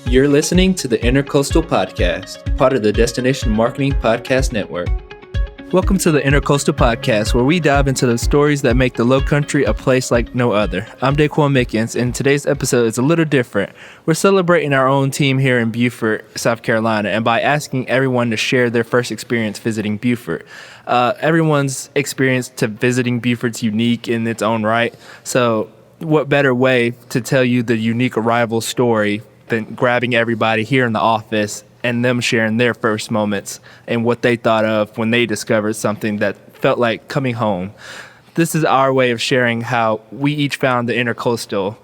You're listening to the Intercoastal Podcast, part of the Destination Marketing Podcast Network. Welcome to the Intercoastal Podcast, where we dive into the stories that make the Lowcountry a place like no other. I'm Daquan Mickens, and today's episode is a little different. We're celebrating our own team here in Beaufort, South Carolina, and by asking everyone to share their first experience visiting Beaufort. Everyone's experience to visiting Beaufort's unique in its own right, so what better way to tell you the unique arrival story than grabbing everybody here in the office and them sharing their first moments and what they thought of when they discovered something that felt like coming home. This is our way of sharing how we each found the Intercoastal.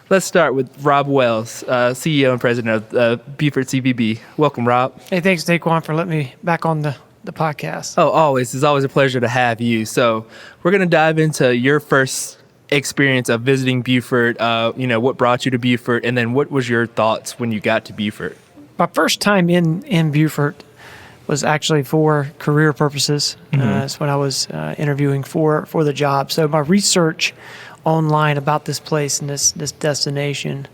Let's start with Rob Wells, CEO and President of Beaufort CVB. Welcome, Rob. Hey, thanks, Daquan, for letting me back on the podcast. Oh, always. It's always a pleasure to have you. So we're going to dive into your first experience of visiting Beaufort, what brought you to Beaufort, and then what was your thoughts when you got to Beaufort? My first time in Beaufort was actually for career purposes. It's when I was interviewing for the job. So my research online about this place and this destination,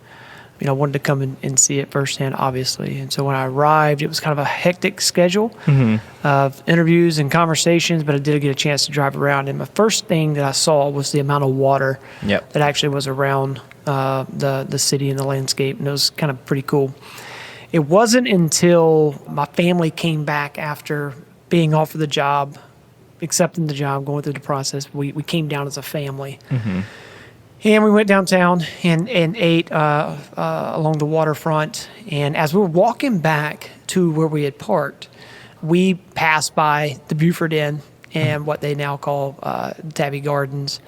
I wanted to come and see it firsthand, obviously. And so when I arrived, it was kind of a hectic schedule of interviews and conversations, but I did get a chance to drive around. And the first thing that I saw was the amount of water that actually was around the city and the landscape, and it was kind of pretty cool. It wasn't until my family came back after being offered the job, accepting the job, going through the process, we came down as a family. And we went downtown and ate along the waterfront. And as we were walking back to where we had parked, we passed by the Beaufort Inn and what they now call Tabby Gardens.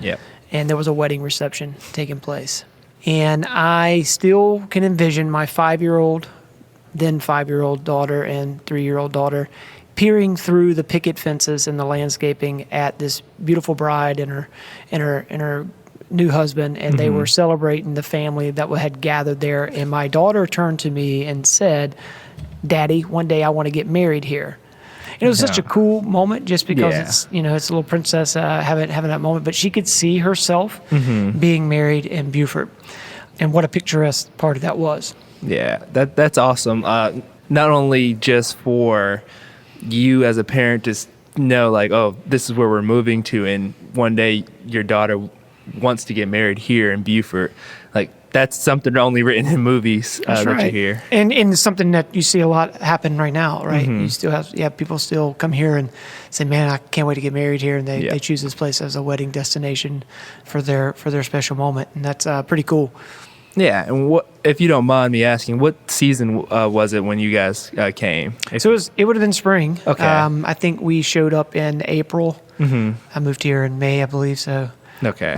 And there was a wedding reception taking place. And I still can envision my 5-year-old, then 5-year-old daughter and 3-year-old daughter peering through the picket fences and the landscaping at this beautiful bride and her new husband, and they were celebrating the family that had gathered there. And my daughter turned to me and said, "Daddy, one day I want to get married here." And it was such a cool moment, just because it's a little princess having that moment. But she could see herself being married in Beaufort, and what a picturesque part of that was. Yeah, that's awesome. Not only just for you as a parent to know, like, oh, this is where we're moving to, and one day your daughter wants to get married here in Beaufort. Like, that's something only written in movies that you hear. And it's something that you see a lot happen right now, right? You still have people still come here and say, "Man, I can't wait to get married here," and they choose this place as a wedding destination for their special moment, and that's pretty cool. Yeah, and what, if you don't mind me asking, what season was it when you guys came? So it would have been spring. Okay. I think we showed up in April. I moved here in May, I believe, so. Okay.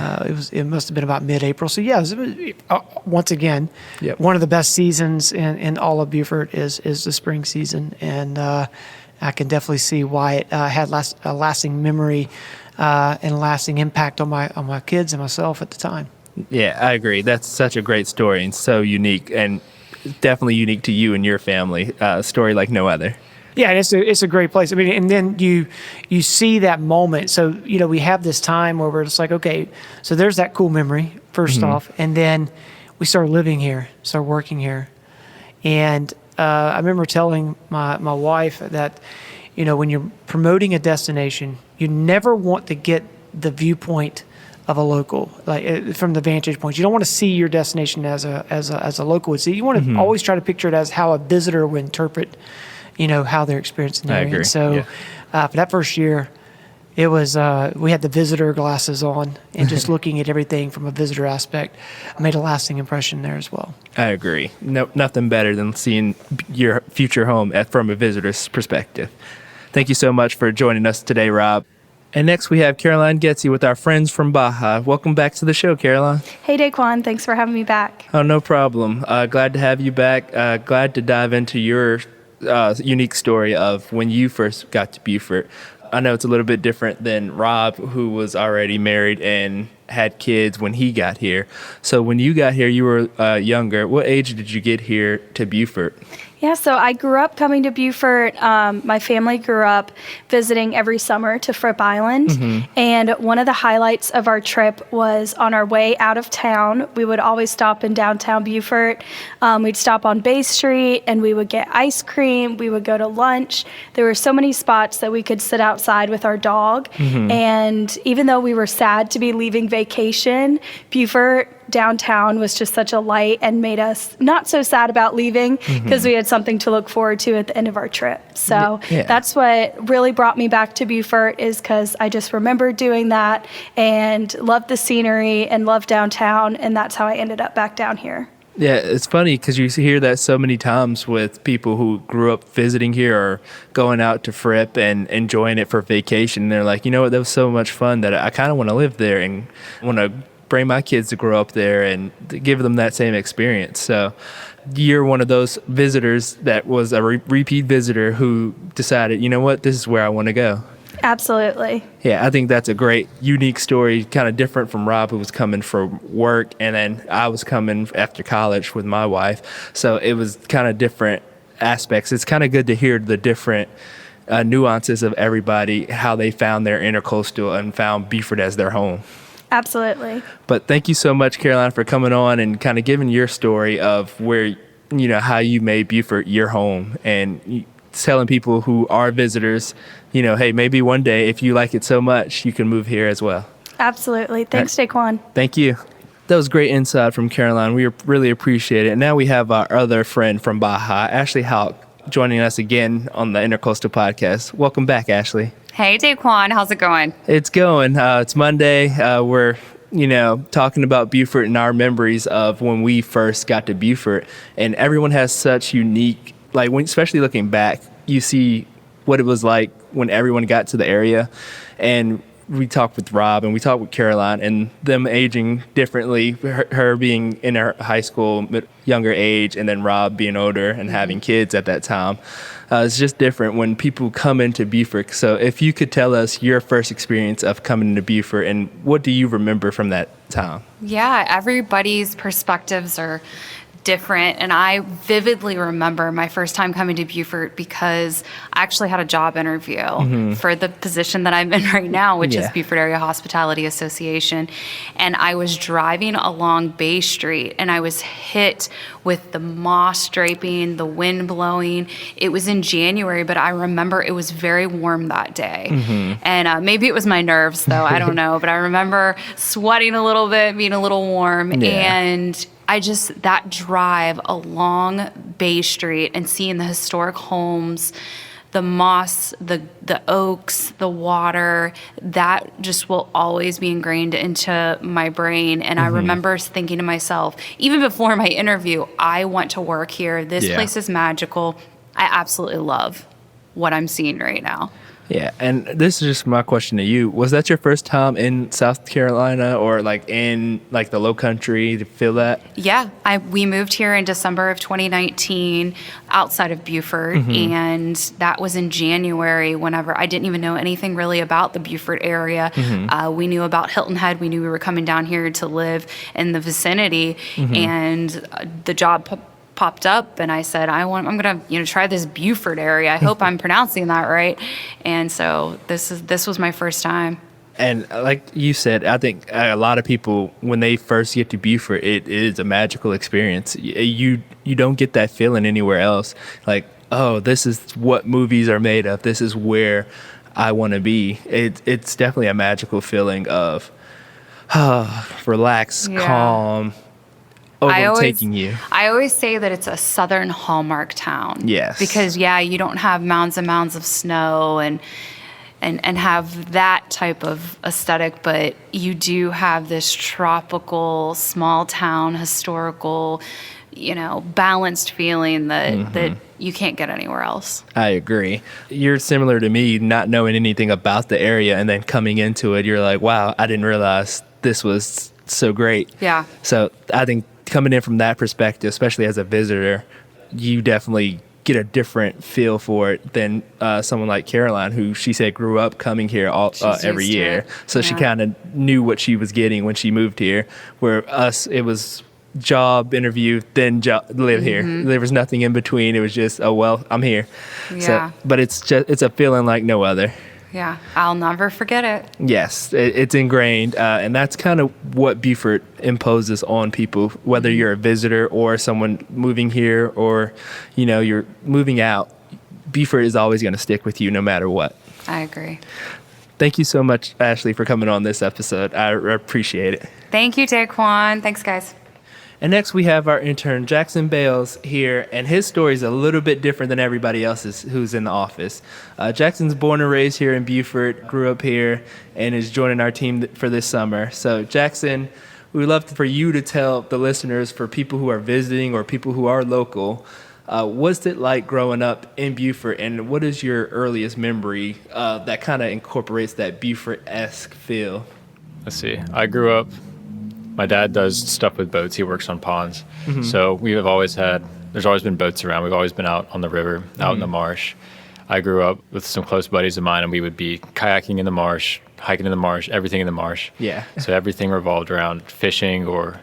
It must have been about mid-April. So yeah, once again, one of the best seasons in all of Beaufort is the spring season, and I can definitely see why it had a lasting memory and lasting impact on my kids and myself at the time. Yeah, I agree. That's such a great story and so unique, and definitely unique to you and your family. A story like no other. Yeah, and it's a great place. I mean, and then you see that moment. So, we have this time where we're just like, okay, so there's that cool memory, first off. And then we start living here, start working here. And I remember telling my wife that, when you're promoting a destination, you never want to get the viewpoint of a local, like from the vantage point. You don't want to see your destination as a local would see. You want to always try to picture it as how a visitor would interpret how they're experiencing the area. Agree. And so for that first year, it was we had the visitor glasses on, and just looking at everything from a visitor aspect made a lasting impression there as well. I agree. No, nothing better than seeing your future home from a visitor's perspective. Thank you so much for joining us today, Rob. And next we have Caroline Getzy with our friends from Baja. Welcome back to the show, Caroline. Hey, Daquan. Thanks for having me back. Oh, no problem. Glad to have you back. Glad to dive into your unique story of when you first got to Beaufort. I know it's a little bit different than Rob, who was already married and had kids when he got here. So when you got here, you were younger. What age did you get here to Beaufort? Yeah, so I grew up coming to Beaufort. My family grew up visiting every summer to Fripp Island. And one of the highlights of our trip was on our way out of town. We would always stop in downtown Beaufort. We'd stop on Bay Street and we would get ice cream. We would go to lunch. There were so many spots that we could sit outside with our dog. And even though we were sad to be leaving vacation, Beaufort downtown was just such a light and made us not so sad about leaving because we had something to look forward to at the end of our trip. So that's what really brought me back to Beaufort, is because I just remember doing that and loved the scenery and loved downtown, and that's how I ended up back down here. Yeah, it's funny because you hear that so many times with people who grew up visiting here or going out to Fripp and enjoying it for vacation. They're like, you know what, that was so much fun that I kind of want to live there and want to bring my kids to grow up there and to give them that same experience. So you're one of those visitors that was a repeat visitor who decided, you know what, this is where I want to go. Absolutely. Yeah, I think that's a great, unique story, kind of different from Rob, who was coming for work, and then I was coming after college with my wife. So it was kind of different aspects. It's kind of good to hear the different nuances of everybody, how they found their intercoastal and found Beaufort as their home. Absolutely. But thank you so much, Caroline, for coming on and kind of giving your story of where, you know, how you made Beaufort your home, and telling people who are visitors, you know, hey, maybe one day if you like it so much, you can move here as well. Absolutely. Thanks, Daquan. Thank you. That was great insight from Caroline. We really appreciate it. And now we have our other friend from Baja, Ashley Houck, joining us again on the Intercoastal Podcast. Welcome back, Ashley. Hey, Daquan. How's it going? It's going. It's Monday. We're, talking about Beaufort and our memories of when we first got to Beaufort. And everyone has such unique, especially looking back, you see what it was like when everyone got to the area. And we talked with Rob and we talked with Caroline, and them aging differently, her being in her high school, younger age, and then Rob being older and having kids at that time. It's just different when people come into Beaufort. So if you could tell us your first experience of coming into Beaufort, and what do you remember from that time? Yeah, everybody's perspectives are different, and I vividly remember my first time coming to Beaufort because I actually had a job interview for the position that I'm in right now, which is Beaufort Area Hospitality Association. And I was driving along Bay Street and I was hit with the moss draping, the wind blowing. It was in January, but I remember it was very warm that day. And maybe it was my nerves though, I don't know, but I remember sweating a little bit, being a little warm, and that drive along Bay Street and seeing the historic homes, the moss, the oaks, the water, that just will always be ingrained into my brain. And I remember thinking to myself, even before my interview, I want to work here. This place is magical. I absolutely love what I'm seeing right now. Yeah, and this is just my question to you. Was that your first time in South Carolina or in the Lowcountry to feel that? Yeah, we moved here in December of 2019 outside of Beaufort, and that was in January whenever I didn't even know anything really about the Beaufort area. We knew about Hilton Head. We knew we were coming down here to live in the vicinity, and the job popped up, and I said, I'm gonna try this Beaufort area. I hope I'm pronouncing that right. And so this was my first time. And like you said, I think a lot of people, when they first get to Beaufort, it is a magical experience. You don't get that feeling anywhere else. Like, oh, this is what movies are made of. This is where I want to be. It's definitely a magical feeling of relax, calm, overtaking you. I always say that it's a Southern Hallmark town. Yes. Because you don't have mounds and mounds of snow and have that type of aesthetic, but you do have this tropical, small town, historical, balanced feeling that you can't get anywhere else. I agree. You're similar to me, not knowing anything about the area, and then coming into it, you're like, wow, I didn't realize this was so great. Yeah. So I think coming in from that perspective, especially as a visitor, you definitely get a different feel for it than someone like Caroline, who she said grew up coming here every year. So she kind of knew what she was getting when she moved here. Where us, it was job interview, then live here. There was nothing in between. It was just, oh, well, I'm here. Yeah. So, but it's a feeling like no other. Yeah, I'll never forget it. Yes, it's ingrained, and that's kind of what Beaufort imposes on people, whether you're a visitor or someone moving here or, you're moving out. Beaufort is always going to stick with you no matter what. I agree. Thank you so much, Ashley, for coming on this episode. I appreciate it. Thank you, Daquan. Thanks, guys. And next we have our intern, Jackson Bales, here, and his story is a little bit different than everybody else's who's in the office. Jackson's born and raised here in Beaufort, grew up here, and is joining our team for this summer. So, Jackson, we would love for you to tell the listeners, for people who are visiting or people who are local, what's it like growing up in Beaufort, and what is your earliest memory that kind of incorporates that Beaufort-esque feel? Let's see. I grew up, my dad does stuff with boats. He works on ponds. So there's always been boats around. We've always been out on the river, out in the marsh. I grew up with some close buddies of mine, and we would be kayaking in the marsh, hiking in the marsh, everything in the marsh. Yeah. So everything revolved around fishing or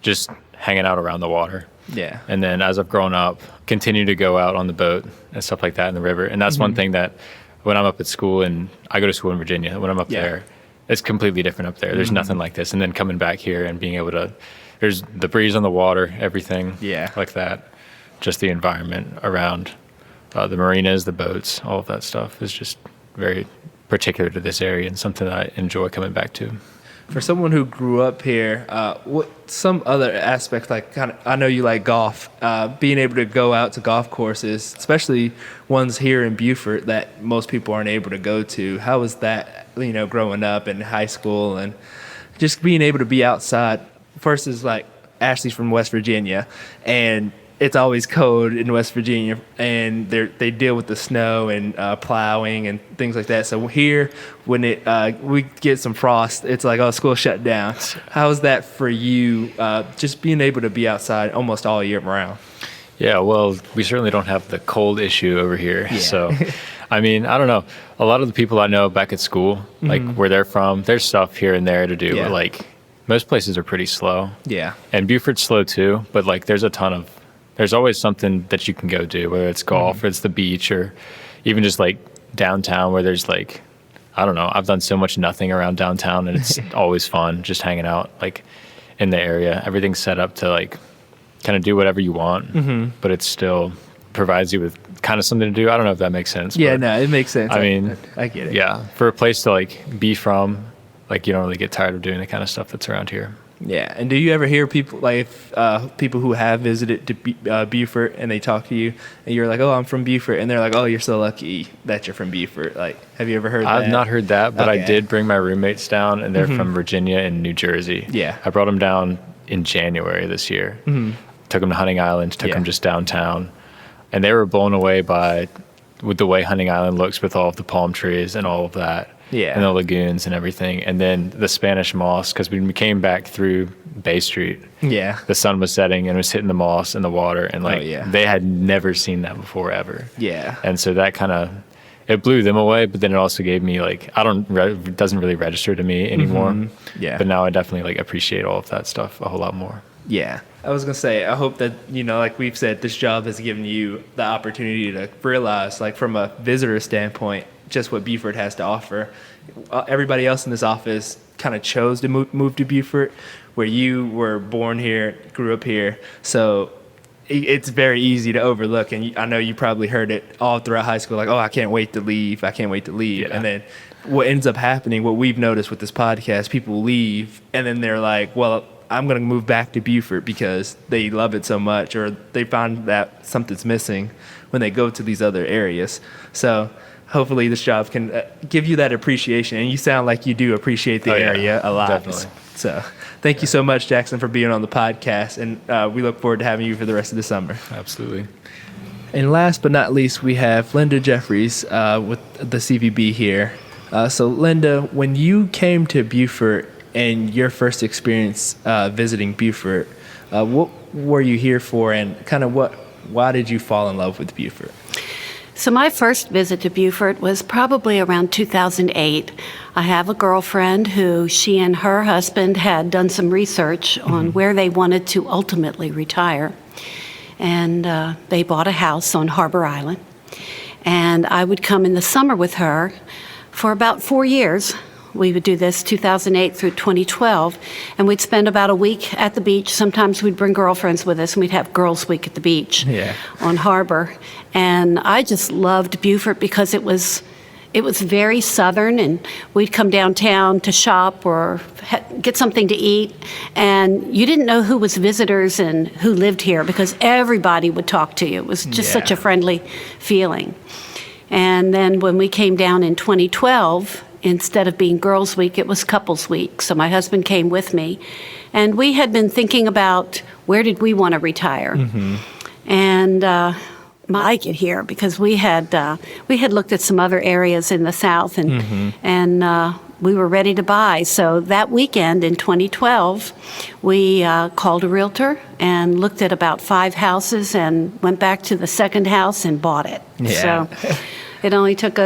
just hanging out around the water. Yeah. And then as I've grown up, continue to go out on the boat and stuff like that in the river. And that's one thing that when I'm up at school, and I go to school in Virginia, when I'm up there, it's completely different up there. There's nothing like this. And then coming back here and being able to, there's the breeze on the water, everything like that. Just the environment around the marinas, the boats, all of that stuff is just very particular to this area and something that I enjoy coming back to. For someone who grew up here, what some other aspects, like I know you like golf, being able to go out to golf courses, especially ones here in Beaufort that most people aren't able to go to. How was that, growing up in high school and just being able to be outside? First is like Ashley's from West Virginia, and it's always cold in West Virginia, and they deal with the snow and plowing and things like that. So here, when we get some frost, it's like, oh, school shut down. How is that for you, just being able to be outside almost all year round? Yeah, well, we certainly don't have the cold issue over here. Yeah. So, I mean, I don't know. A lot of the people I know back at school, like where they're from, there's stuff here and there to do. But like most places are pretty slow. Yeah. And Beaufort's slow too, but like there's always something that you can go do, whether it's golf or it's the beach or even just like downtown where there's like, I don't know, I've done so much nothing around downtown and it's always fun just hanging out like in the area. Everything's set up to like kind of do whatever you want, but it still provides you with kind of something to do. I don't know if that makes sense. Yeah, no, it makes sense. I mean, I get it. Yeah, for a place to like be from, like you don't really get tired of doing the kind of stuff that's around here. Yeah, and do you ever hear people people who have visited to Beaufort and they talk to you and you're like, oh, I'm from Beaufort, and they're like, oh, you're so lucky that you're from Beaufort. Like, have you ever heard that? I've not heard that, but okay. I did bring my roommates down, and they're from Virginia and New Jersey. Yeah, I brought them down in January this year. Took them to Hunting Island, took them just downtown, and they were blown away with the way Hunting Island looks with all of the palm trees and all of that. Yeah. And the lagoons and everything. And then the Spanish moss, because we came back through Bay Street. Yeah. The sun was setting and it was hitting the moss and the water. And like, they had never seen that before ever. Yeah. And so that kind of, it blew them away, but then it also gave me like, it doesn't really register to me anymore. Yeah. But now I definitely like appreciate all of that stuff a whole lot more. Yeah. I was going to say, I hope that, like we've said, this job has given you the opportunity to realize, like from a visitor standpoint, just what Beaufort has to offer. Everybody else in this office kind of chose to move to Beaufort, where you were born here, grew up here. So it's very easy to overlook. And I know you probably heard it all throughout high school, like, oh, I can't wait to leave. I can't wait to leave. Yeah. And then what ends up happening, what we've noticed with this podcast, people leave and then they're like, well, I'm going to move back to Beaufort because they love it so much, or they find that something's missing when they go to these other areas. So hopefully this job can give you that appreciation, and you sound like you do appreciate the area a lot. Definitely. So thank you so much, Jackson, for being on the podcast, and we look forward to having you for the rest of the summer. Absolutely. And last but not least, we have Linda Jeffries with the CVB here. So Linda, when you came to Beaufort and your first experience visiting Beaufort, what were you here for, and kind of what why did you fall in love with Beaufort? So my first visit to Beaufort was probably around 2008. I have a girlfriend who she and her husband had done some research on where they wanted to ultimately retire. And they bought a house on Harbor Island. And I would come in the summer with her for about 4 years. We would do this 2008 through 2012, and we'd spend about a week at the beach. Sometimes we'd bring girlfriends with us, and we'd have girls' week at the beach on Harbor. And I just loved Beaufort because it was very southern, and we'd come downtown to shop or get something to eat, and you didn't know who was visitors and who lived here because everybody would talk to you. It was just such a friendly feeling. And then when we came down in 2012, instead of being Girls' Week, it was Couples' Week. So my husband came with me, and we had been thinking about where did we want to retire. And like it here because we had looked at some other areas in the South, and we were ready to buy. So that weekend in 2012, we called a realtor and looked at about 5 houses and went back to the second house and bought it. So it only took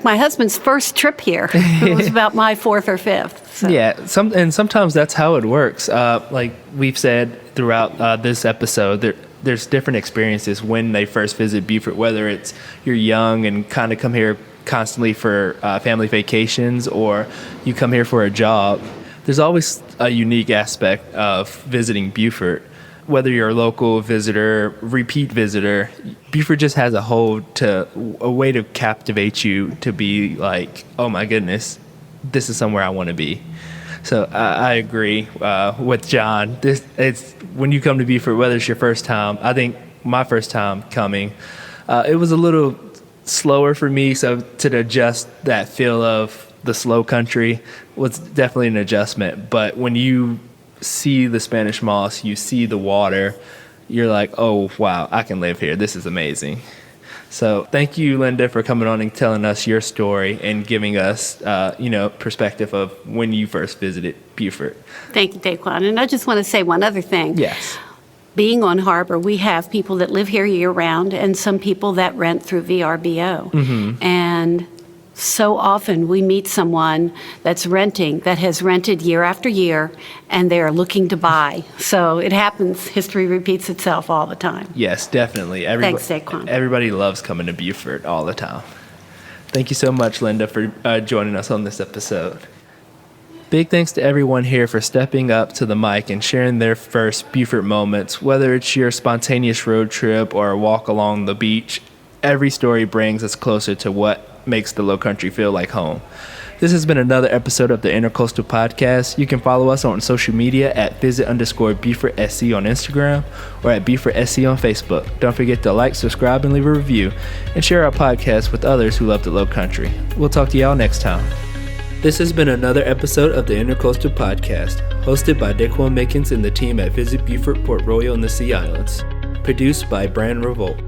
my husband's first trip here. It was about my 4th or 5th. So. Yeah, sometimes that's how it works. Like we've said throughout this episode, there's different experiences when they first visit Beaufort, whether it's you're young and kind of come here constantly for family vacations or you come here for a job. There's always a unique aspect of visiting Beaufort. Whether you're a local visitor, repeat visitor, Beaufort just has a way to captivate you to be like, oh my goodness, this is somewhere I want to be. So I agree with John. It's when you come to Beaufort, whether it's your first time. I think my first time coming, it was a little slower for me. So to adjust that feel of the slow country was definitely an adjustment. But when you see the Spanish moss, you see the water, you're like, oh wow, I can live here. This is amazing. So thank you, Linda, for coming on and telling us your story and giving us perspective of when you first visited Beaufort. Thank you, Daquan. And I just want to say one other thing. Yes. Being on Harbor, we have people that live here year-round and some people that rent through VRBO. And so often we meet someone that has rented year after year, and they're looking to buy. So it happens. History repeats itself all the time. Yes, definitely. Thanks, Daquan. Everybody loves coming to Beaufort all the time. Thank you so much, Linda, for joining us on this episode. Big thanks to everyone here for stepping up to the mic and sharing their first Beaufort moments. Whether it's your spontaneous road trip or a walk along the beach, every story brings us closer to what makes the Lowcountry feel like home. This has been another episode of the Intercoastal Podcast. You can follow us on social media at visit_BeaufortSC on Instagram or at BeaufortSC on Facebook. Don't forget to like, subscribe, and leave a review, and share our podcast with others who love the Lowcountry. We'll talk to y'all next time. This has been another episode of the Intercoastal Podcast, hosted by Daquan Mickens and the team at Visit Beaufort, Port Royal, and the Sea Islands. Produced by Brand Revolt.